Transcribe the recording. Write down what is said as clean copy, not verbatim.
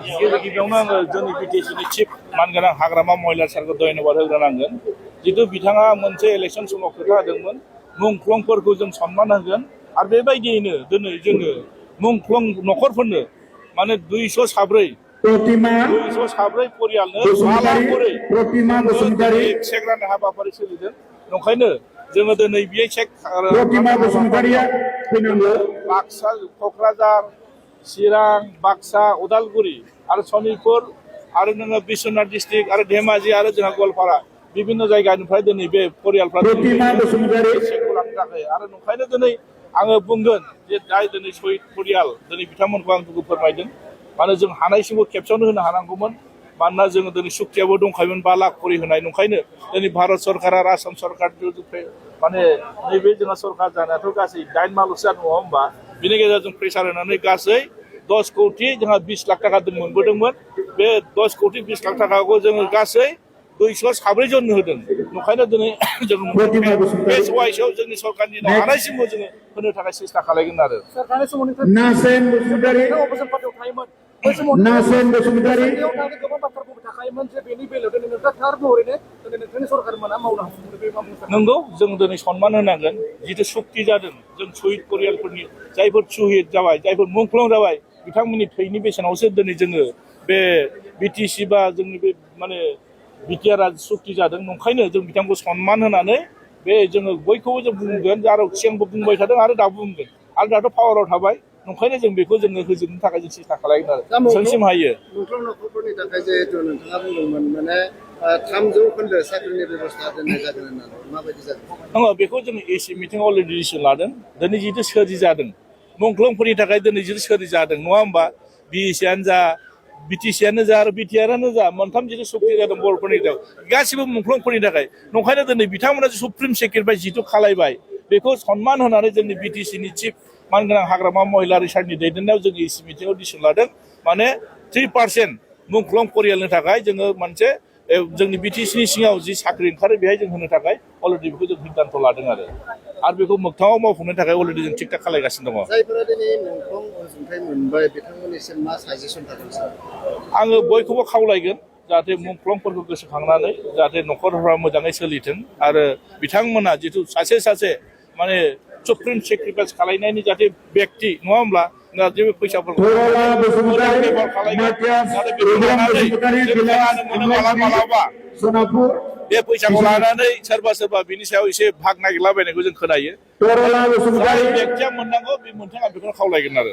गिबियावनो आङो जोंनि बिटिसिनि चिफ मानगोनां हाग्रामा महिला सारखौ धन्यबाद होग्रोनांगोन जितु बिथाङा मोनसे इलेक्सन समाव खोथा होदोंमोन मुंख्लंफोरखौ जों सनमान होगोन आरो बेबायदियैनो दिनै जोङो मुंख्लं न'खरफोरनो माने 200 साब्रै परियालनो 5 लाख करै चेक राननाय हाबाफारि सोलिदों ओंखायनो जोङो दिनै बे चेक बाक्सा क'क्राझार चिरां बाक्सा उदालगुरि आरो सनितपुर आरो नोङो बिश्वनाथ डिस्ट्रिक्ट आरो धेमाजि आरो जोंहा गवालपारा विभिन्न जायगानिफ्राय दिनै बे परियालफ्रा चेकखौ लानो थाखाय आरो ओंखायनो दिनै आङो बुंगोन जे जाय दिनै शहीद परियाल दिनै बिथांमोनखौ आं दुखु फोरमायदों मानो जों हानायसिमबो खेबसेयावनो होनो हानांगौमोन मानोना जोङो दिनै सुक्तियावबो दंखायोमोन 5 लाख करि होनाय ओंखायनो दिनै भारत सरकार आरो आसाम सरकार माने नैबे जोंहा सरकार जानायाथ' गासै 8 माल'सो जादों नङा होमबा बिनि गेजेरजों प्रेसार होनानै गासै 10 कोटि जोंहा 20 लाख थाखा मोनबोदोंमोन बे 10 कोटि 20 लाख थाखाखौ जोङो गासै 204 जननो होदों ओंखायनो दिनै जों बेस वाइसआव जोंनि सरकारनि हानायसिमबो जोङो होनो थाखाय सेस्था खालामगोन आरो नंगौ जों दिनै सनमान होनांगोन जितु सुक्ति जादों जों शहीद परियालफोरनि जायफोर शहीद जाबाय जायफोर मुंख्लं जाबाय बिथांमोननि थैनि बेसेनावसो दिनै जोङो बे बिटिसि बा जोंनि बे माने बिटिआरआ सुक्ति जादों ओंखायनो जों बिथांखौ सनमान होनानै बे जोङो बयखौबो जों बुंगोन आरो सिगांबो बुंबाय थादों आरो दाबो बुंगोन आरो दाथ' पावाराव थाबाय ओंखायनो जों बेखौ जोङो होजोबनो थाखाय जों सेस्था खालामगोन आरो जोंसिम हायो मुंख्लं न'खरफोरनि थाखाय जिहेतु नोंथाङा बुंदोंमोन माने 3% साख्रिनि बेबस्था दोननाय जागोन होननानै माबायदि जागोन नङा बेखौ जों एसि मिटिं अलरेडि डिसिसन लादों दिनै जितु सोरजि जादों मुंख्लंफोरनि थाखाय दिनै जितु सोरजि जादों नङा होमबा बिएससियानो जा बिटिसियानो जा आरो बिटिआरआनो जा मोनथाम जितु सुक्ति जादों बर'फोरनि थाखाय गासिबो मुंख्लंफोरनि थाखाय ओंखायनो दिनै बिथांमोना सुप्रिम सेक्रेटारि जितु खालायबाय बेखौ सनमान होनानै जोंनि बिटिसिनि चिफ मानगोनां हाग्रामा महिला रिसार्चनि दैदेननायाव जों एसि मिटिंआव डिसिसन लादों माने 3% मुंख्लं परियालनि थाखाय जोङो मोनसे जोंनि बिटिसिनि सिङाव जि साख्रि ओंखारो बेहाय जों होनो थाखाय अलरेडि बेखौ जों सिद्धान्त लादों आरो बेखौ मोगथाङाव मावफुंनो थाखाय अलरेडि जों थिग थाक खालामगासिनो दङ जायफोरा दिनै मुंख्लं अनसुंथाइ मोनबाय बिथांमोननिसिम मा साजेसन थागोन सार आङो बयखौबो खावलायगोन जाहाथे मुंख्लंफोरखौ गोसोखांनानै जाहाथे न'खरफोरा मोजाङै सोलिथों आरो बिथांमोना जितु सासे माने सुप्रिम सेक्रिफाइस खालामनायनि जाहाथे बेक्ति नङा होमब्ला जेबो फैसाफोरखौ बे फैसाखौ लानानै सोरबा बिनि सायाव एसे भाग नागिरलाबायनायखौ जों खोनायो जाय बेक्तिया मोननांगौ बे मोनथों आं बेखौनो खावलायगोन आरो